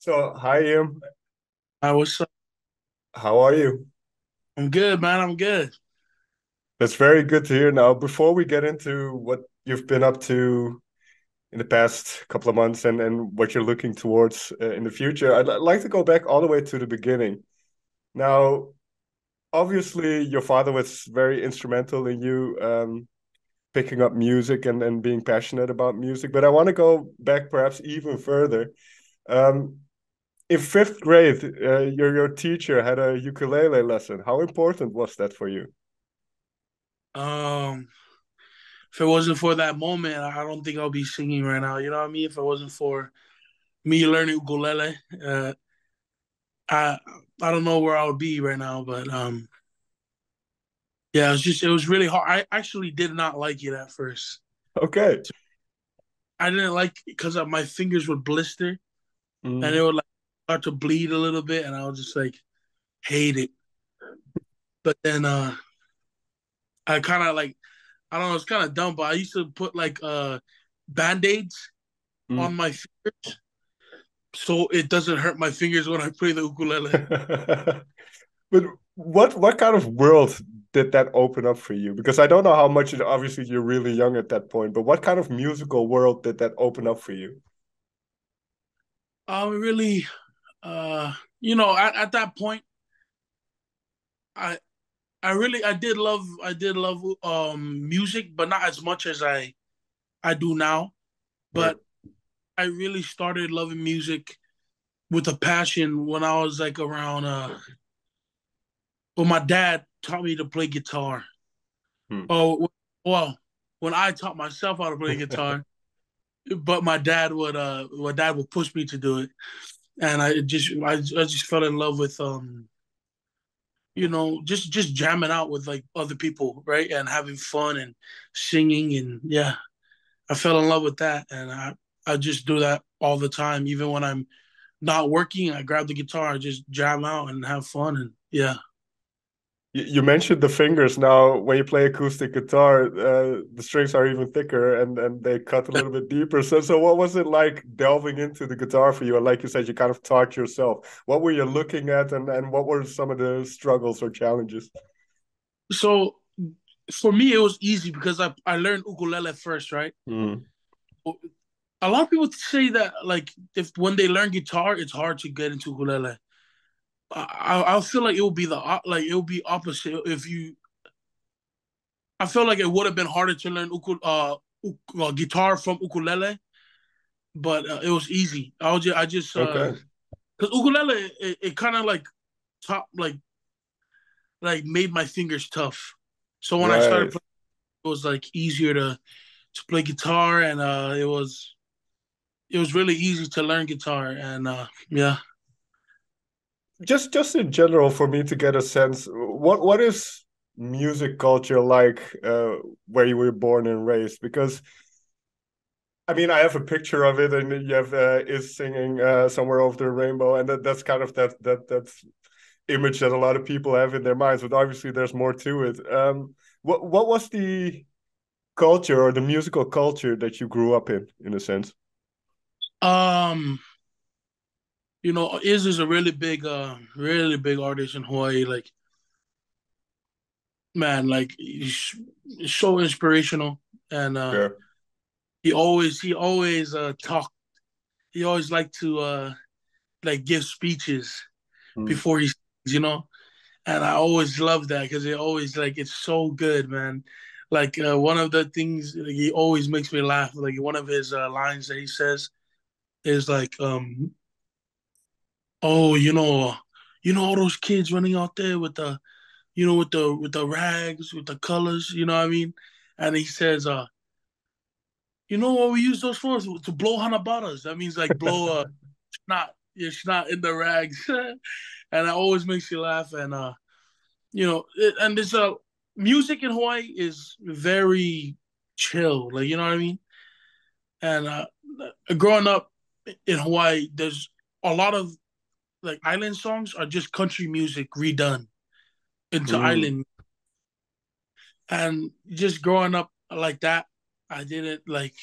So, hi, Iam. I was How are you? I'm good, man. I'm good. That's very good to hear. Now, before we get into what you've been up to in the past couple of months and what you're looking towards in the future, I'd like to go back all the way to the beginning. Now, obviously, your father was very instrumental in you picking up music and being passionate about music, but I want to go back perhaps even further. Um, in fifth grade, your teacher had a ukulele lesson. How important was that for you? Um, if it wasn't for that moment, I don't think I'll be singing right now. You know what I mean? If it wasn't for me learning ukulele, uh, I I don't know where I would be right now. But yeah, it was really hard. I actually did not like it at first. Okay. I didn't like it because my fingers would blister and it Mm. would like start to bleed a little bit, and I was just like hate it. But then I kind of like I don't know. It's kind of dumb, but I used to put like band-aids on Mm. my fingers so it doesn't hurt my fingers when I play the ukulele. But what kind of world did that open up for you? Because I don't know how much, obviously you're really young at that point, but what kind of musical world did that open up for you? Really, uh, at that point, I I did love music, but not as much as I do now. Right. But I really started loving music with a passion when I was like around. When my dad taught me to play guitar. Hmm. Oh well, when I taught myself how to play guitar, but my dad would push me to do it, and I just fell in love with just jamming out with like other people, right? And having fun and singing. And yeah, I fell in love with that. And I just do that all the time. Even when I'm not working, I grab the guitar, I just jam out and have fun. And yeah. You mentioned the fingers. Now, when you play acoustic guitar, the strings are even thicker and they cut a little bit deeper. So what was it like delving into the guitar for you? And like you said, you kind of taught yourself. What were you looking at, and what were some of the struggles or challenges? So for me, it was easy because I learned ukulele first, right? Mm. A lot of people say that like if when they learn guitar, it's hard to get into ukulele. I feel like it will be opposite if you. I feel like it would have been harder to learn guitar from ukulele, but it was easy. I just Okay. because ukulele it kind of like top like made my fingers tough. So when I started Right. playing, it was like easier to play guitar, and it was really easy to learn guitar, and yeah. Just in general, for me to get a sense, what is music culture like where you were born and raised? Because I mean, I have a picture of it, and you have is singing somewhere over the rainbow, and that's kind of that image that a lot of people have in their minds. But obviously, there's more to it. What was the culture or the musical culture that you grew up in a sense? Um, Iz is a really big artist in Hawaii. Like, man, like he's so inspirational, and Yeah. he always talk. He always liked to like give speeches Mm. before he, and I always love that because it always like it's so good, man. Like one of the things like, he always makes me laugh. Like one of his lines that he says is like, "Oh, you know all those kids running out there with the, with the rags, with the colors, you know what I mean?" And he says, "You know what we use those for? To blow hanabaras. That means like blow snot, your snot in the rags." And it always makes you laugh. And and this music in Hawaii is very chill, like you know what I mean. And growing up in Hawaii, there's a lot of like island songs are just country music redone into Mm. island. And just growing up like that, I didn't like.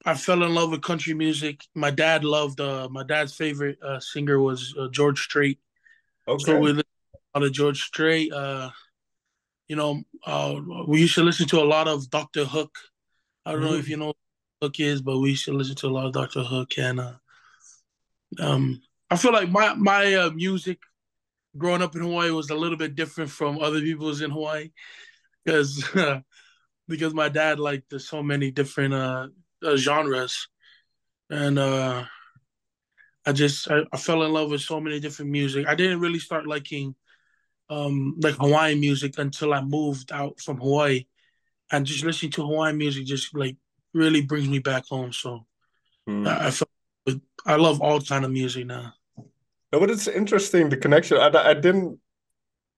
I fell in love with country music. My dad's favorite singer was George Strait. So we Okay. listened to a lot of George Strait. You know, we used to listen to a lot of Doctor Hook. I don't know if you Mm. know what Hook is, but we used to listen to a lot of Doctor Hook. And um, I feel like my music growing up in Hawaii was a little bit different from other people's in Hawaii because because my dad liked so many different genres, and I fell in love with so many different music. I didn't really start liking like Hawaiian music until I moved out from Hawaii, and just listening to Hawaiian music just like really brings me back home. So Mm. I felt I love all kind of music now. No, but it's interesting the connection. I didn't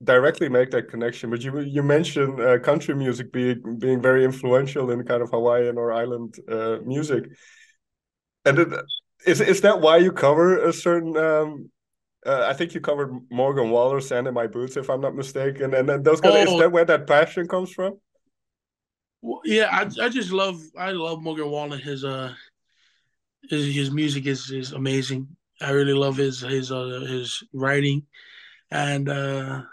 directly make that connection, but you mentioned country music being very influential in kind of Hawaiian or island music, and is that why you cover a certain? I think you covered Morgan Waller's "Sand in My Boots," if I'm not mistaken, and then those kind of is Oh that where that passion comes from? well, yeah, I just love Morgan Wallen. His music is amazing. I really love his writing, and I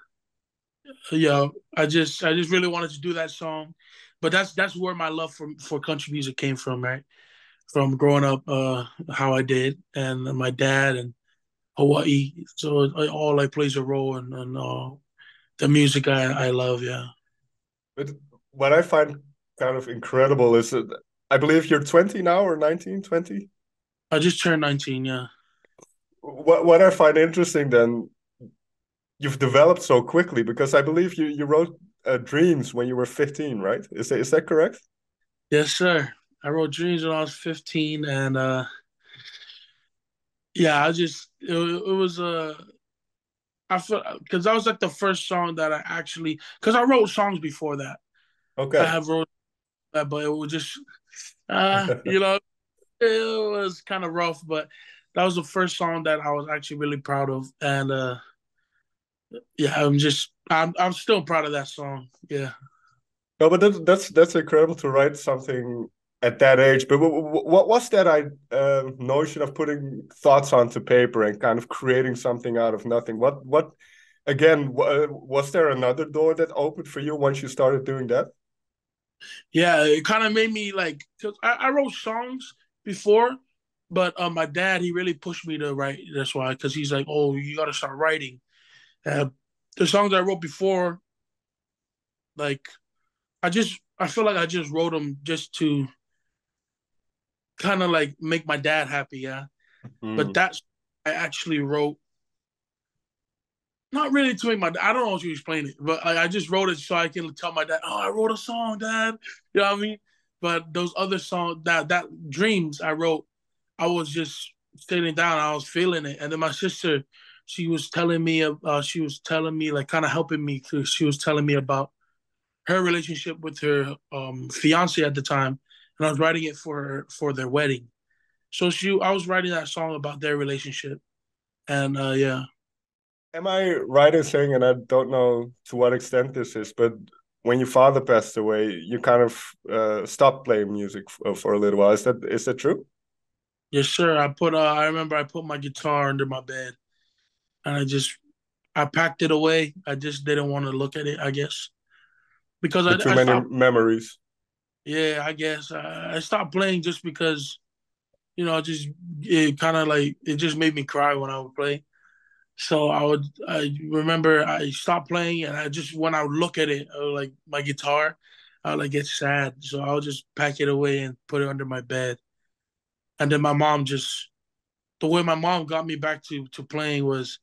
just really wanted to do that song. But that's where my love for country music came from, right? From growing up, how I did, and my dad and Hawaii. So it all like plays a role in the music I love. Yeah, But what I find kind of incredible is that I believe you're 20 now or 19, 20. I just turned 19. Yeah. What I find interesting then, you've developed so quickly because I believe you wrote Dreams when you were 15, right? Is that correct? Yes, sir. I wrote Dreams when I was 15, and yeah, it was I feel because that was like the first song that I actually because I wrote songs before that. I Okay. have wrote that, but it was just it was kind of rough. But that was the first song that I was actually really proud of, and yeah, I'm still proud of that song. Yeah. No, but that's incredible to write something at that age. But what was that notion of putting thoughts onto paper and kind of creating something out of nothing? What again? Was there another door that opened for you once you started doing that? Yeah, it kind of made me like cause I wrote songs before, but my dad he really pushed me to write. That's why because he's like, oh, you got to start writing. Uh, the songs I wrote before, like I feel like I just wrote them just to kind of like make my dad happy. Yeah, but Mm. that's I actually wrote not really to make my I don't know how to explain it, but I just wrote it so I can tell my dad, oh, I wrote a song, Dad. You know what I mean? But those other songs that dreams I wrote, I was just sitting down, I was feeling it, and then my sister, she was telling me like kind of helping me because she was telling me about her relationship with her fiance at the time, and I was writing it for their wedding. So I was writing that song about their relationship, and yeah, Am I right in saying, and I don't know to what extent this is, but when your father passed away, you kind of stopped playing music for a little while. Is that true? yes, sir. I remember I put my guitar under my bed and I packed it away. I just didn't want to look at it, I guess. Because With too I many stopped, memories. yeah, I guess. I stopped playing just because, just it kind of like, it just made me cry when I would play. So I remember I stopped playing and when I would look at it, like my guitar, I would like get sad. So I would just pack it away and put it under my bed. And then the way my mom got me back to playing was,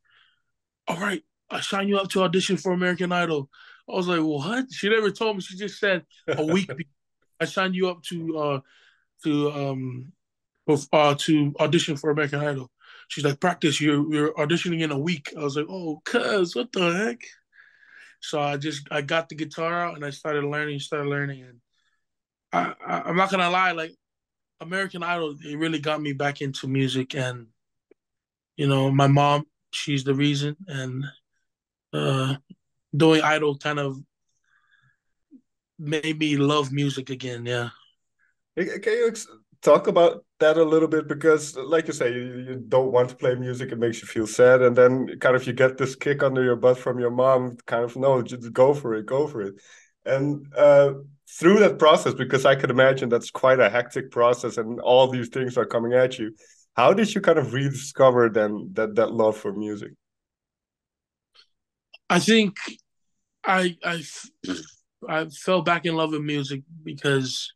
all right, I signed you up to audition for American Idol. I was like, what? She never told me. She just said a week. I signed you up to to audition for American Idol. She's like, practice. You're auditioning in a week. I was like, oh, cuz what the heck? So I got the guitar out and I started learning, and I'm not gonna lie, like American Idol, it really got me back into music, and my mom, she's the reason, and uh, doing Idol kind of made me love music again. Yeah. Can you talk about that a little bit? Because, like you say, you don't want to play music, it makes you feel sad, and then kind of you get this kick under your butt from your mom, kind of, no, just go for it, go for it. And through that process, because I could imagine that's quite a hectic process, and all these things are coming at you. How did you kind of rediscover then that love for music? I think I I fell back in love with music because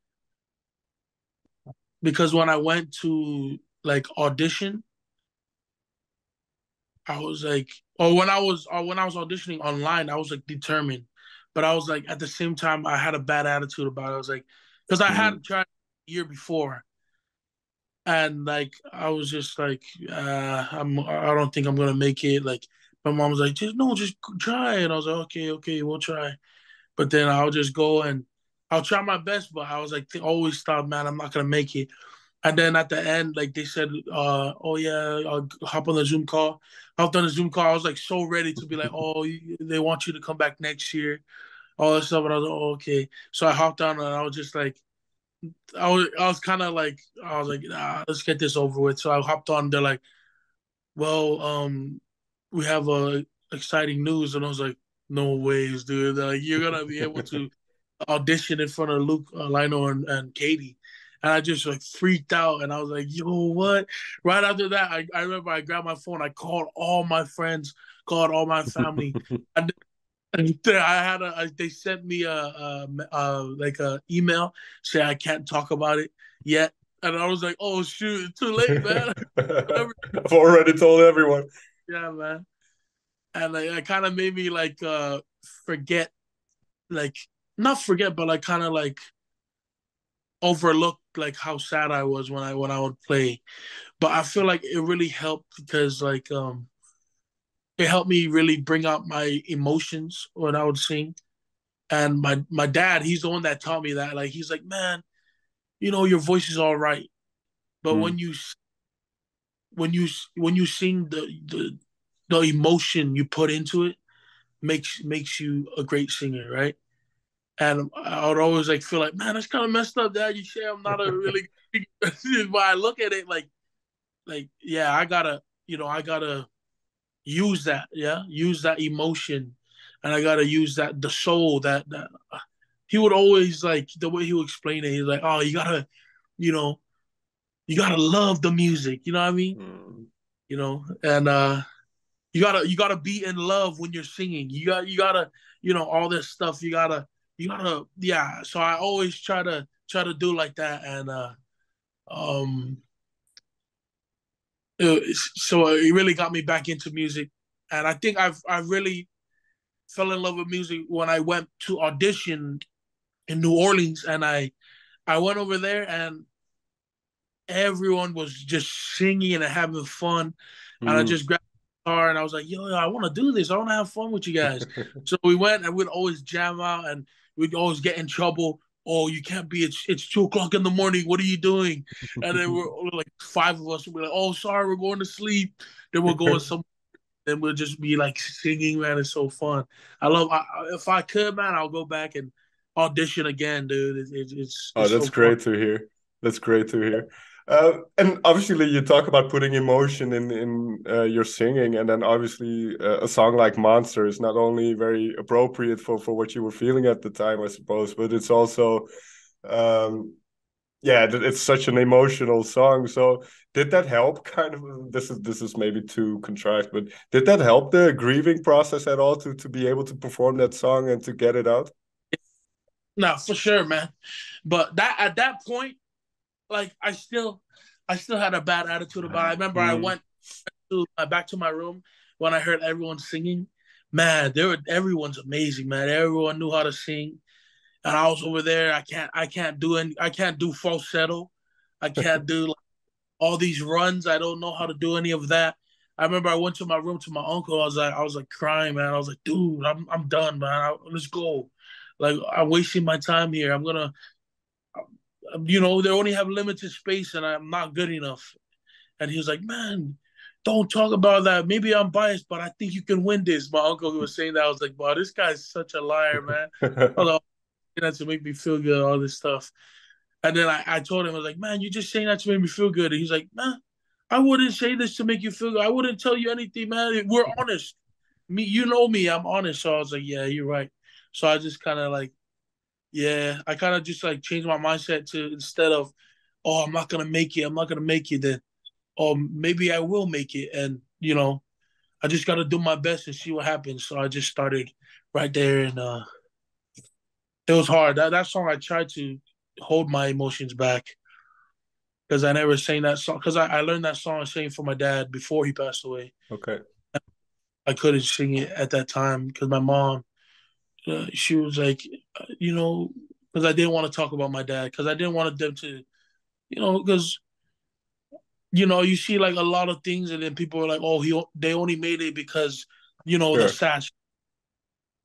when I went to like audition, I was like, or when I was auditioning online, I was like determined, but I was like at the same time I had a bad attitude about it. I was like, because I Mm. had tried a year before, and like I was just like, I don't think I'm gonna make it. Like my mom was like, just try, and I was like, okay, we'll try. But then I'll just go and I'll try my best, but I was like, always thought, man, I'm not gonna make it. And then at the end, like they said, oh yeah, I'll hop on the Zoom call. I hopped on the Zoom call. I was like so ready to be like, oh, they want you to come back next year, all that stuff. And I was like, oh, okay. So I hopped on and I was just like, I was kind of like, I was like, nah, let's get this over with. So I hopped on. They're like, well, we have exciting news, and I was like, no ways, dude. Like you're gonna be able to audition in front of Luke, Lionel, and Katie. And I just like freaked out, and I was like, "Yo, what?" Right after that, I remember I grabbed my phone, I called all my friends, called all my family, and I had they sent me like a email saying I can't talk about it yet, and I was like, "Oh shoot, it's too late, man." I've already told everyone. Yeah, man. And like, it kind of made me like forget, like not forget, but like kind of like overlook like how sad I was when I would play. But I feel like it really helped because like it helped me really bring out my emotions when I would sing. And my dad, he's the one that taught me that. Like he's like, man, your voice is all right, but Mm. when you sing the emotion you put into it makes you a great singer, right? And I would always like feel like, man, that's kind of messed up, Dad. You say I'm not a really good singer. But I look at it like yeah, I gotta use that, yeah, use that emotion, and I gotta use the soul that he would always like the way he would explain it. He's like, oh, you know, you gotta love the music. You know what I mean? Mm. And you gotta be in love when you're singing. You gotta all this stuff. You gotta yeah. So I always try to do like that, and um, so it really got me back into music, and I think I really fell in love with music when I went to audition in New Orleans, and I went over there and everyone was just singing and having fun. And I Mm. just grabbed the guitar and I was like, yo, I want to do this. I want to have fun with you guys. So we went and we'd always jam out and we'd always get in trouble. Oh, you can't be, it's 2 o'clock in the morning. What are you doing? And then we're like five of us would be like, oh, sorry, we're going to sleep. Then we'll go in some, then we'll just be like singing, man. It's so fun. If I could, man, I'll go back and audition again, dude. Oh, It's that's so fun. great to hear. That's great to hear. And obviously, you talk about putting emotion in your singing, and then obviously, a song like "Monster" is not only very appropriate for what you were feeling at the time, I suppose, but it's also, um, yeah, it's such an emotional song. So, did that help? Kind of, this is maybe too contrived, but did that help the grieving process at all to be able to perform that song and to get it out? No, for sure, man. But that at that point, like I still had a bad attitude about it. I remember I Mm. went back to my room when I heard everyone singing. Man, everyone's amazing, man. Everyone knew how to sing, and I was over there. I can't do falsetto. I can't do like, all these runs. I don't know how to do any of that. I remember I went to my room to my uncle. I was like crying, man. I was like, dude, I'm done, man. Let's go. Like I'm wasting my time here. They only have limited space and I'm not good enough. And he was like, man, don't talk about that. Maybe I'm biased, but I think you can win this. My uncle was saying that. I was like, wow, this guy's such a liar, man. I was like, oh, to make me feel good, all this stuff. And then I told him, I was like, man, you just saying that to make me feel good. And he's like, man, I wouldn't say this to make you feel good. I wouldn't tell you anything, man. We're honest. Me, you know me, I'm honest. So I was like, yeah, you're right. So I just kind of like, yeah, I kind of just like changed my mindset to instead of, oh, I'm not gonna make it, I'm not gonna make it, then, oh, maybe I will make it, and I just gotta do my best and see what happens. So I just started right there, and it was hard. That song, I tried to hold my emotions back because I never sang that song because I learned that song singing for my dad before he passed away. Okay. I couldn't sing it at that time because my mom, she was like, because I didn't want to talk about my dad because I didn't want them to, because you see like a lot of things, and then people are like, oh, they only made it because the Sure. sash.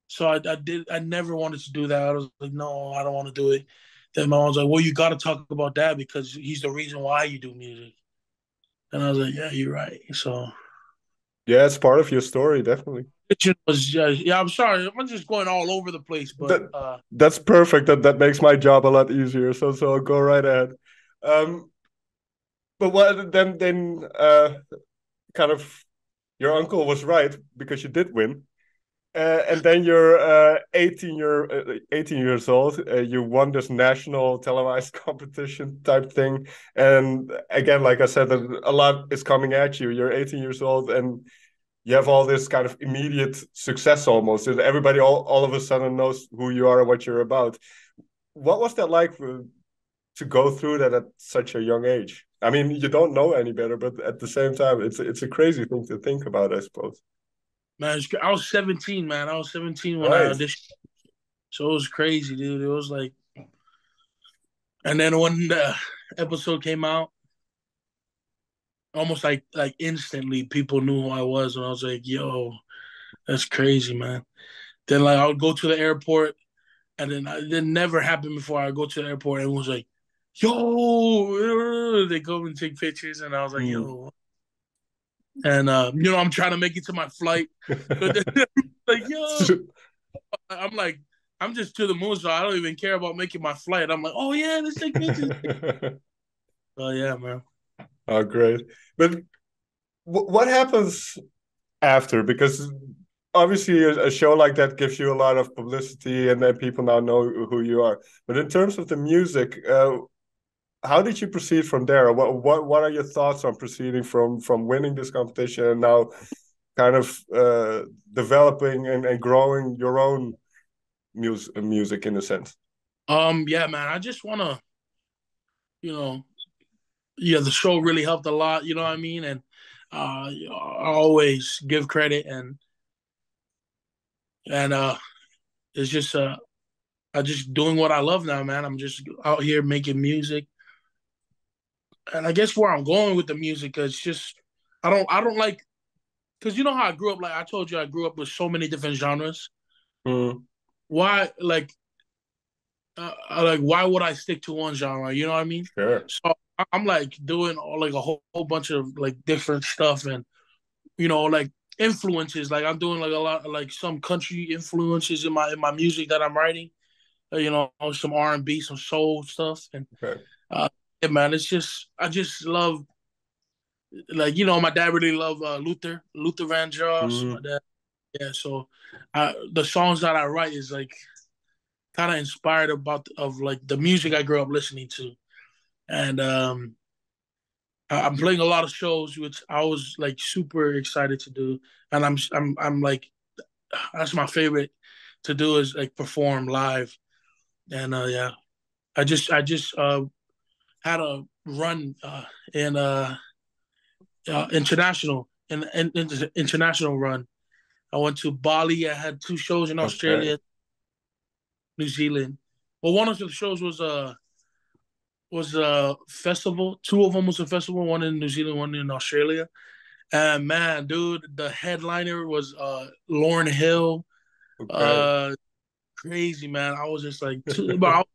So I never wanted to do that. I was like, no, I don't want to do it. Then my mom was like, well, you got to talk about that because he's the reason why you do music. And I was like, yeah, you're right. So Yeah, it's part of your story, definitely. it was, yeah. I'm sorry, I'm just going all over the place, but That that's perfect. That makes my job a lot easier. So go right ahead. Um, but what then kind of your uncle was right because you did win. And then you're 18 years old. You won this national televised competition type thing. And again, like I said, a lot is coming at you. You're 18 years old and you have all this kind of immediate success almost. And everybody all of a sudden knows who you are and what you're about. What was that like to go through that at such a young age? I mean, you don't know any better, but at the same time, it's a crazy thing to think about, I suppose. man, I was 17, man. I was 17 when I Right. auditioned, so it was crazy, dude. It was like, and then when the episode came out, almost like instantly, people knew who I was, and I was like, yo, that's crazy, man. Then like I would go to the airport, and then it never happened before. I go to the airport, and it was like, yo, they go and take pictures, and I was like, Mm. yo, and I'm trying to make it to my flight, but then, like, yo, I'm like, I'm just to the moon, so I don't even care about making my flight. I'm like, oh yeah, let's take pictures. Oh yeah, man. Oh, great. But what happens after? Because obviously a show like that gives you a lot of publicity and then people now know who you are. But in terms of the music, how did you proceed from there? What are your thoughts on proceeding from winning this competition and now kind of developing and growing your own music in a sense? Yeah, man. I just wanna, you know, yeah, the show really helped a lot. You know what I mean? And I always give credit, and it's just I just doing what I love now, man. I'm just out here making music, and I guess where I'm going with the music is just I don't like because you know how I grew up. Like I told you, I grew up with so many different genres. Mm, Why like why would I stick to one genre? You know what I mean? sure. So I'm like doing like a whole bunch of like different stuff, and like influences. Like I'm doing like a lot of like some country influences in my music that I'm writing. Some R&B, some soul stuff, and Okay. uh, yeah, man, it's just I just love like my dad really loved Luther Vandross. My Mm, dad, yeah. So the songs that I write is like kind of inspired of like the music I grew up listening to, and I'm playing a lot of shows, which I was like super excited to do, and I'm like that's my favorite to do is like perform live, and yeah, I just had a run in international in international run. I went to Bali. I had two shows in okay. Australia, New Zealand. Well, one of the shows was a festival. Two of them was a festival. One in New Zealand, one in Australia. And man, dude, the headliner was Lauryn Hill. Okay. Uh, Crazy man. I was just like, but I was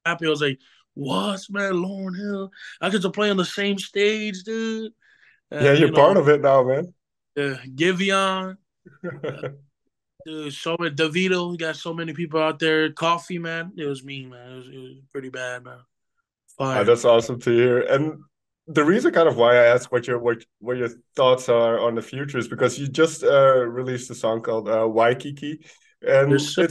happy. I was like, what man, Lauryn Hill? I get to play on the same stage, dude. Yeah, And you're part of it now, man. Giveon, dude, so many Davido. We got so many people out there. Coffee, man. It was me, man. It was pretty bad, man. Fire. That's awesome to hear. And the reason kind of why I asked what your thoughts are on the future is because you just released a song called Waikiki, Yes, and sir.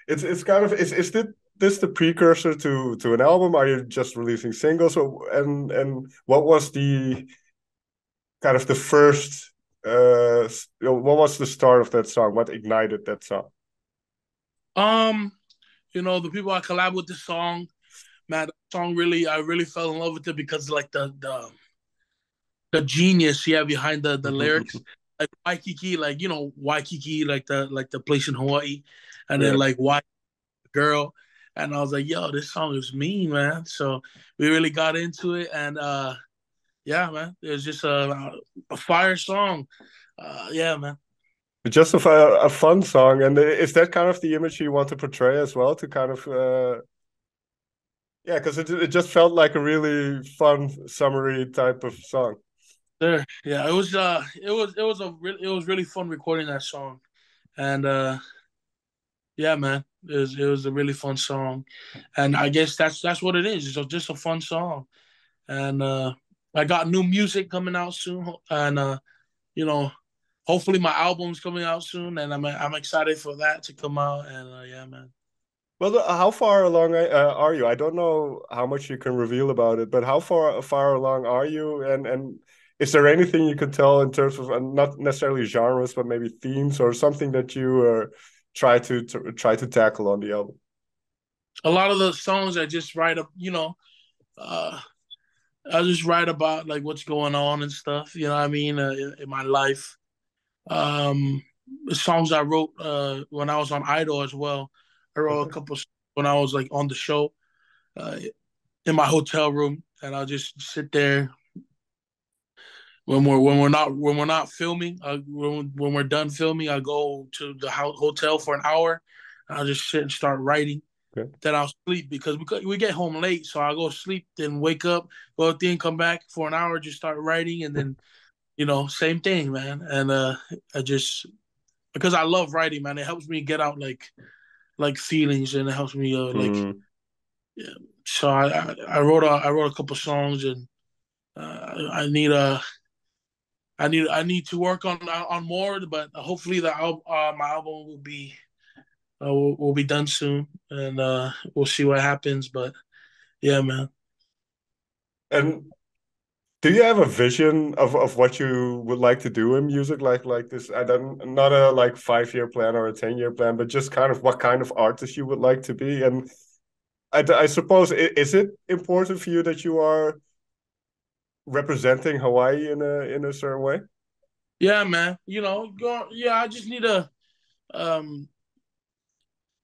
it's kind of is this the precursor to an album? Are you just releasing singles? And what was the kind of the first what was the start of that song? What ignited that song? Um, the people I collab with this song, man, that song really, I really fell in love with it because like the genius yeah behind the lyrics, like Waikiki, like Waikiki, like the place in Hawaii, and then Yeah. like why girl, and I was like, yo, this song is mean, man. So we really got into it, and yeah, man, it was just a fire song. Yeah, man. Just a fun song, and is that kind of the image you want to portray as well? To kind of yeah, because it just felt like a really fun summery type of song. Sure. Yeah, it was really fun recording that song, and yeah, man, it was a really fun song, and I guess that's what it is. It's just a fun song, and I got new music coming out soon, and you know, hopefully my album's coming out soon, and I'm excited for that to come out, and yeah, man. Well, how far along are you? I don't know how much you can reveal about it, but how far along are you? And is there anything you can tell in terms of not necessarily genres, but maybe themes or something that you try to tackle on the album? A lot of the songs I just write up, uh, I just write about like what's going on and stuff. You know what I mean in my life. Um, songs I wrote when I was on Idol as well. I wrote a couple when I was like on the show uh, in my hotel room, and I'll just sit there when we're not filming. When we're done filming, I go to the hotel for an hour. I'll just sit and start writing. Okay. Then I'll sleep because we get home late, so I go sleep, then wake up, go out there and come back for an hour, just start writing, and then same thing, man. And I just because I love writing, man. It helps me get out like feelings, and it helps me Mm. yeah. So I wrote a couple songs, and I need to work on more, but hopefully my album will be done soon, and we'll see what happens. But yeah, man. And do you have a vision of what you would like to do in music, like this? I don't not a like 5 year plan or a 10 year plan, but just kind of what kind of artist you would like to be. And I suppose is it important for you that you are representing Hawaii in a certain way? Yeah, man. Yeah. I just need to um,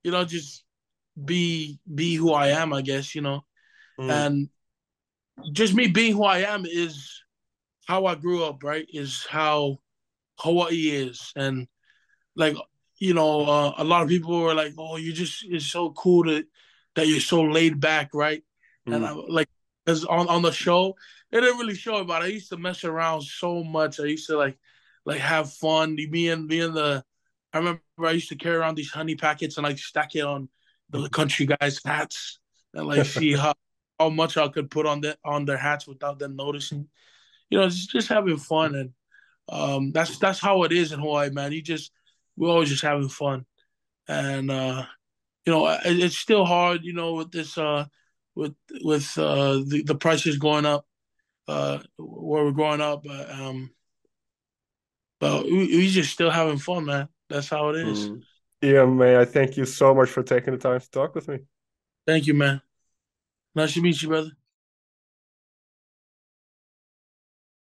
just be who I am, I guess. Mm, And just me being who I am is how I grew up, right? Is how Hawaii is, and like a lot of people were like, "Oh, it's so cool that you're so laid back, right?" And I mm. like because on the show, it didn't really show it, but I used to mess around so much. I used to like have fun. Being the I remember I used to carry around these honey packets and like stack it on the country guys' hats and like see how much I could put on their hats without them noticing. Just having fun, and that's how it is in Hawaii, man. We're always just having fun, and it's still hard, with this with the prices going up where we're growing up, but we just still having fun, man. That's how it is. Mm. Ian, may I thank you so much for taking the time to talk with me. Thank you, man. Nice to meet you, brother.